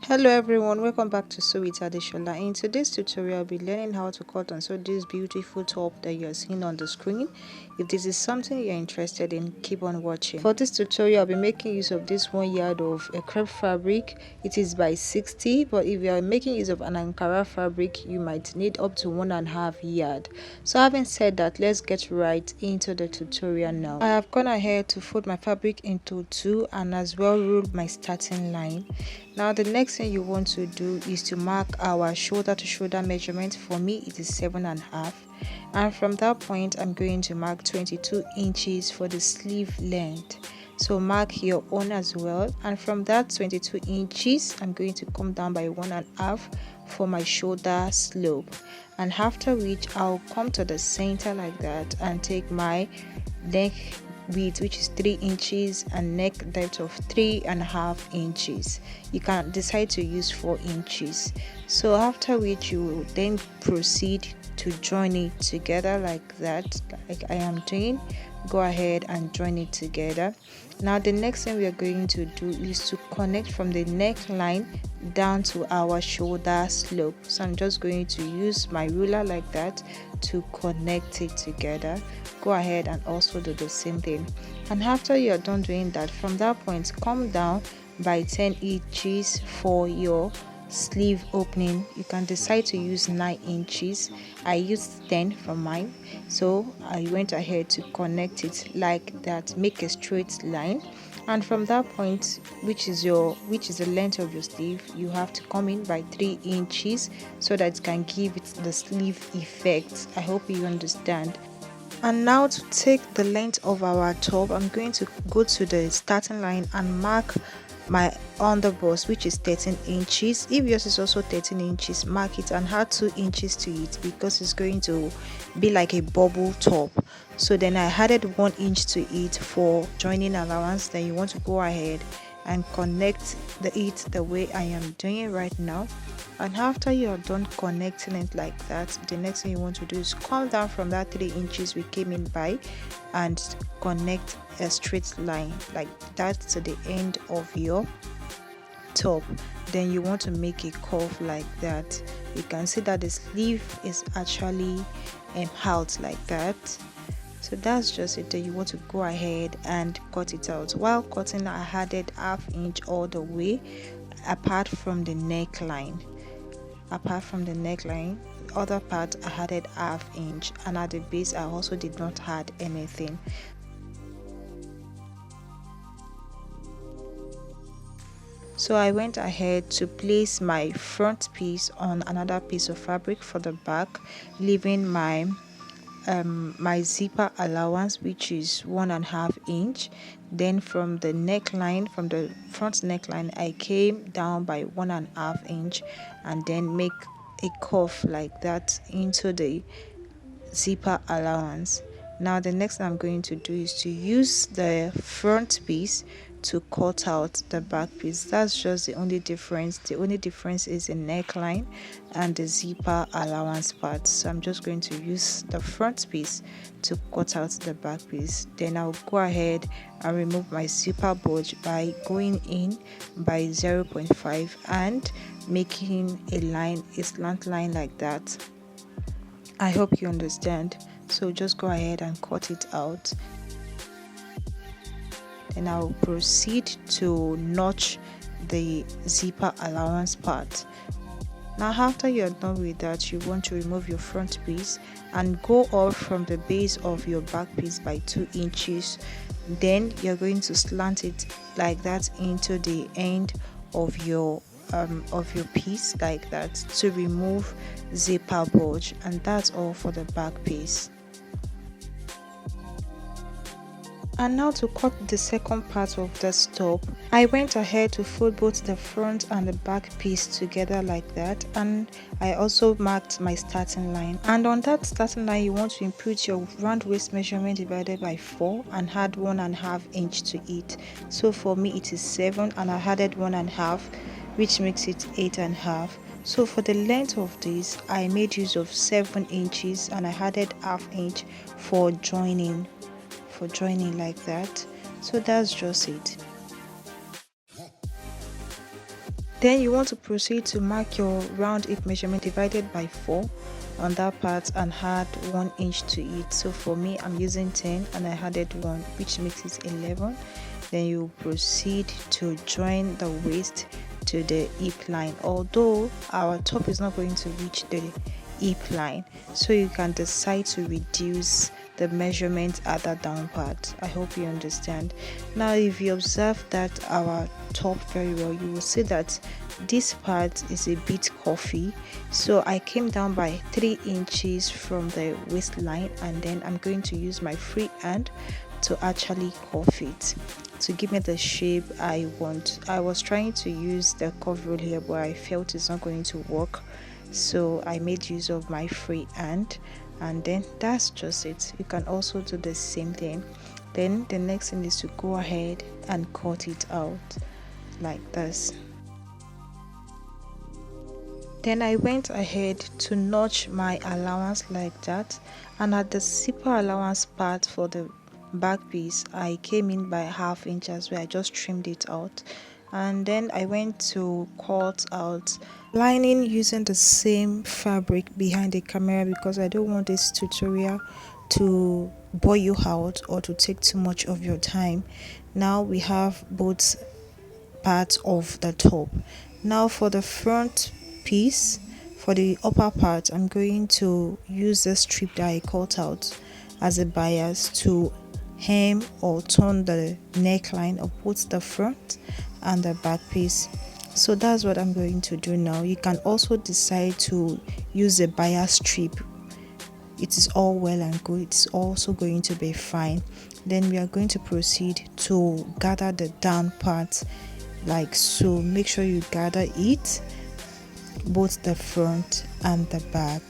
Hello everyone, welcome back to Sew with Adeshola. In today's tutorial, I'll be learning how to cut and sew this beautiful top that you're seeing on the screen. If this is something you're interested in, keep on watching. For this tutorial, I'll be making use of this 1 yard of a crepe fabric. It is by 60, but if you are making use of an Ankara fabric, you might need up to 1.5 yard. So having said that, let's get right into the tutorial now. I have gone ahead to fold my fabric into 2 and as well rule my starting line. Now the next thing you want to do is to mark our shoulder to shoulder measurement. For me it is 7.5, and from that point I'm going to mark 22 inches for the sleeve length. So mark your own as well, and from that 22 inches I'm going to come down by 1.5 for my shoulder slope, and after which I'll come to the center like that and take my neck width, which is 3 inches, and neck depth of 3.5 inches. You can decide to use 4 inches. So after which you will then proceed to join it together like that, like I am doing. Go ahead and join it together. Now the next thing we are going to do is to connect from the neckline down to our shoulder slope. So I'm just going to use my ruler like that to connect it together. Go ahead and also do the same thing, and after you're done doing that, from that point come down by 10 inches for your sleeve opening. You can decide to use 9 inches. I used 10 for mine, so I went ahead to connect it like that, make a straight line, and from that point, which is the length of your sleeve, you have to come in by 3 inches so that it can give it the sleeve effect. I hope you understand. And now to take the length of our top, I'm going to go to the starting line and mark my underbust, which is 13 inches. If yours is also 13 inches, mark it and add 2 inches to it because it's going to be like a bubble top. So then I added 1 inch to it for joining allowance. Then you want to go ahead and connect it the way I am doing it right now. And after you are done connecting it like that, the next thing you want to do is come down from that 3 inches we came in by and connect a straight line like that to the end of your top. Then you want to make a curve like that. You can see that the sleeve is actually out like that. So that's just it. Then you want to go ahead and cut it out. While cutting, I added ½ inch all the way apart from the neckline. The other part I added ½ inch, and at the base I also did not add anything. So I went ahead to place my front piece on another piece of fabric for the back, leaving my zipper allowance, which is 1.5 inch. Then from the front neckline, I came down by 1.5 inch and then make a curve like that into the zipper allowance. Now the next thing I'm going to do is to use the front piece to cut out the back piece. That's just the only difference. The only difference is the neckline and the zipper allowance part. So I'm just going to use the front piece to cut out the back piece. Then I'll go ahead and remove my zipper bulge by going in by 0.5 and making a slant line like that. I hope you understand. So just go ahead and cut it out. Then I'll proceed to notch the zipper allowance part. Now after you're done with that, you want to remove your front piece and go up from the base of your back piece by 2 inches. Then you're going to slant it like that into the end of your piece like that to remove zipper bulge, and that's all for the back piece. And now to cut the second part of this top, I went ahead to fold both the front and the back piece together like that, and I also marked my starting line. And on that starting line, you want to input your round waist measurement divided by 4 and add 1.5 inch to it. So for me it is 7 and I added 1.5, which makes it 8.5. So for the length of this, I made use of 7 inches and I added ½ inch for joining like that. So that's just it. Then you want to proceed to mark your round hip measurement divided by 4 on that part and add 1 inch to it. So for me, I'm using 10 and I added 1, which makes it 11. Then you proceed to join the waist to the hip line, although our top is not going to reach the hip line, so you can decide to reduce the measurement at that down part. I hope you understand. Now if you observe that our top very well, you will see that this part is a bit puffy, so I came down by 3 inches from the waistline, and then I'm going to use my free hand to actually cuff it to give me the shape I want. I was trying to use the curve rule here, but I felt it's not going to work, so I made use of my free hand, and then that's just it. You can also do the same thing. Then the next thing is to go ahead and cut it out like this. Then I went ahead to notch my allowance like that, and at the zipper allowance part for the back piece, I came in by ½ inch as well. I just trimmed it out, and then I went to cut out lining using the same fabric behind the camera, because I don't want this tutorial to bore you out or to take too much of your time. Now we have both parts of the top. Now for the front piece, for the upper part, I'm going to use the strip that I cut out as a bias to hem or turn the neckline of both the front and the back piece. So that's what I'm going to do now. You can also decide to use a bias strip. It is all well and good. It's also going to be fine. Then we are going to proceed to gather the down part like so. Make sure you gather it, both the front and the back.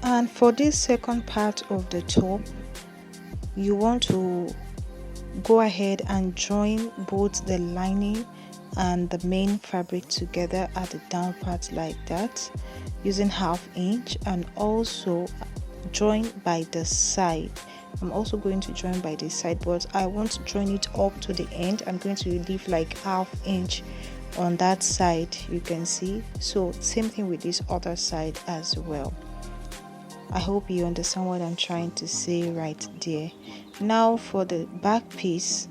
And for this second part of the top, you want to go ahead and join both the lining and the main fabric together at the down part like that, using ½ inch, and also join by the side. I'm also going to join by the side, but I want to join it up to the end. I'm going to leave like ½ inch on that side, you can see. So same thing with this other side as well. I hope you understand what I'm trying to say right there. Now for the back piece,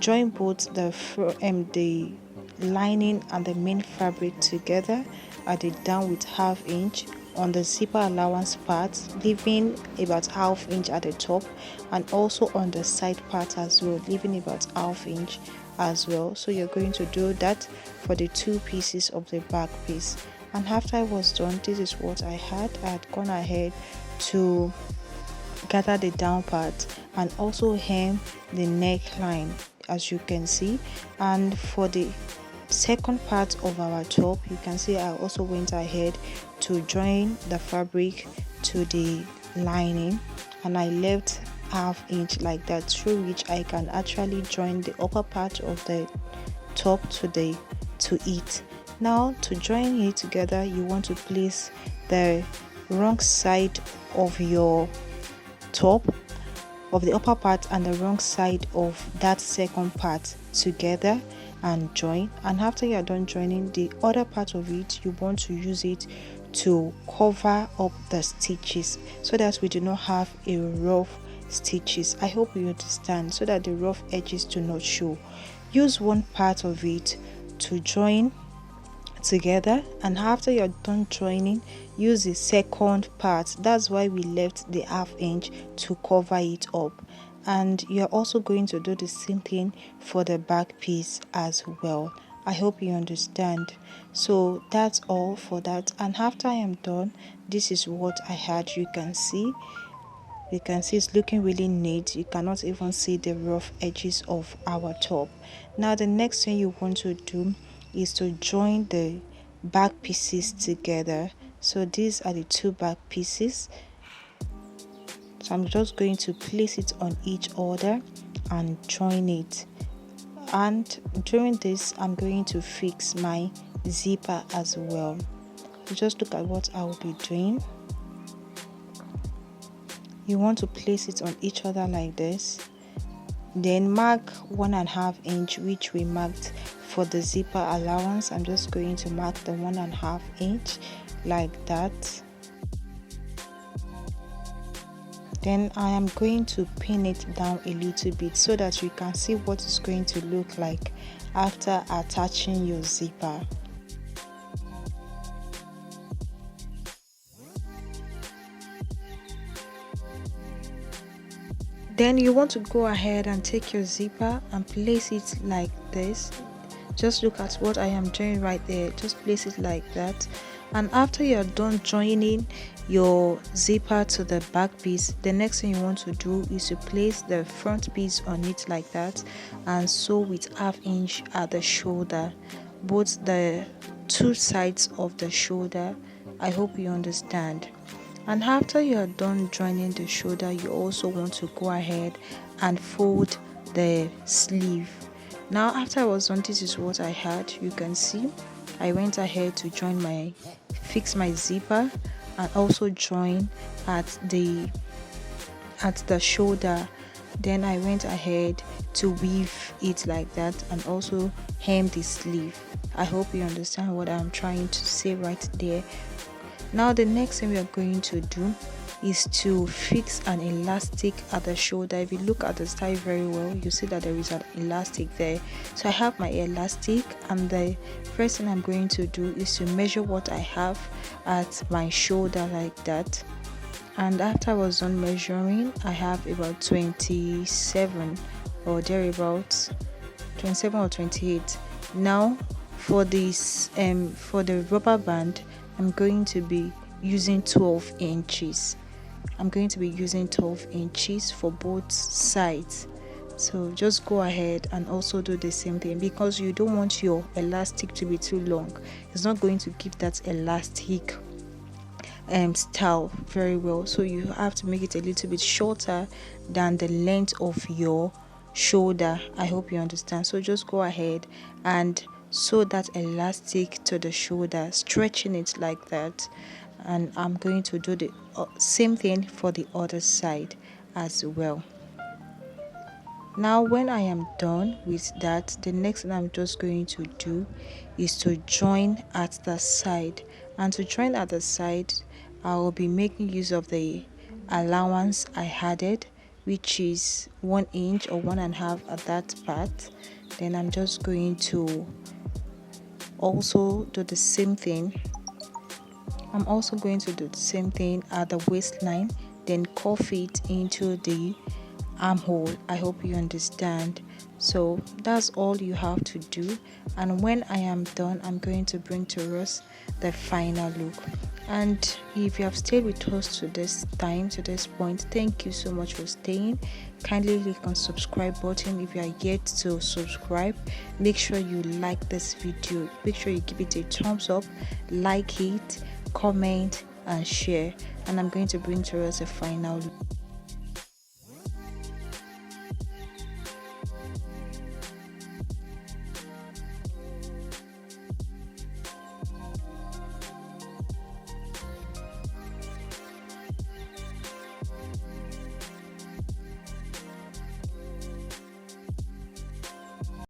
join both the lining and the main fabric together at the down with ½ inch on the zipper allowance part, leaving about ½ inch at the top, and also on the side part as well, leaving about ½ inch as well. So you're going to do that for the 2 pieces of the back piece. And after I was done, this is what I had gone ahead to gather the down part and also hem the neckline, as you can see. And for the second part of our top, you can see I also went ahead to join the fabric to the lining, and I left ½ inch like that, through which I can actually join the upper part of the top to it. Now to join it together, you want to place the wrong side of your top of the upper part and the wrong side of that second part together and join. And after you are done joining the other part of it, you want to use it to cover up the stitches so that we do not have a rough stitches. I hope you understand, so that the rough edges do not show. Use one part of it to join together, and after you're done joining, use the second part. That's why we left the ½ inch to cover it up. And you're also going to do the same thing for the back piece as well. I hope you understand. So that's all for that. And after I am done, this is what I had. You can see it's looking really neat. You cannot even see the rough edges of our top. Now the next thing you want to do is to join the back pieces together. So these are the 2 back pieces. So I'm just going to place it on each other and join it. And during this, I'm going to fix my zipper as well. So just look at what I will be doing. You want to place it on each other like this. Then mark 1.5 inch, which we marked for the zipper allowance. I'm just going to mark the 1.5 inch like that. Then I am going to pin it down a little bit so that you can see what it's going to look like after attaching your zipper. Then you want to go ahead and take your zipper and place it like this. Just look at what I am doing right there. Just place it like that. And after you're done joining your zipper to the back piece, the next thing you want to do is to place the front piece on it like that and sew with 1/2 inch at the shoulder, both the two sides of the shoulder. I hope you understand. And after you are done joining the shoulder, you also want to go ahead and fold the sleeve. Now after I was done, this is what I had. You can see I went ahead to fix my zipper and also join at the shoulder. Then I went ahead to weave it like that and also hem the sleeve. I hope you understand what I'm trying to say right there. Now the next thing we are going to do is to fix an elastic at the shoulder. If you look at the style very well, you see that there is an elastic there. So I have my elastic, and the first thing I'm going to do is to measure what I have at my shoulder like that. And after I was done measuring, I have about 27 or thereabouts, 27 or 28. Now for this for the rubber band, I'm going to be using 12 inches. I'm going to be using 12 inches for both sides. So just go ahead and also do the same thing, because you don't want your elastic to be too long. It's not going to give that elastic style very well. So you have to make it a little bit shorter than the length of your shoulder. I hope you understand. So just go ahead and sew that elastic to the shoulder, stretching it like that. And I'm going to do the same thing for the other side as well. Now when I am done with that, the next thing I'm just going to do is to join at the side. And to join at the side, I will be making use of the allowance I added, which is 1 inch or 1.5 at that part. Then I'm just going to also do the same thing. I'm also going to do the same thing at the waistline, then cuff it into the armhole. I hope you understand. So that's all you have to do. And when I am done, I'm going to bring to us the final look. And if you have stayed with us to this point, thank you so much for staying. Kindly click on subscribe button if you are yet to subscribe. Make sure you like this video. Make sure you give it a thumbs up, like it, comment and share. And I'm going to bring to us a final look.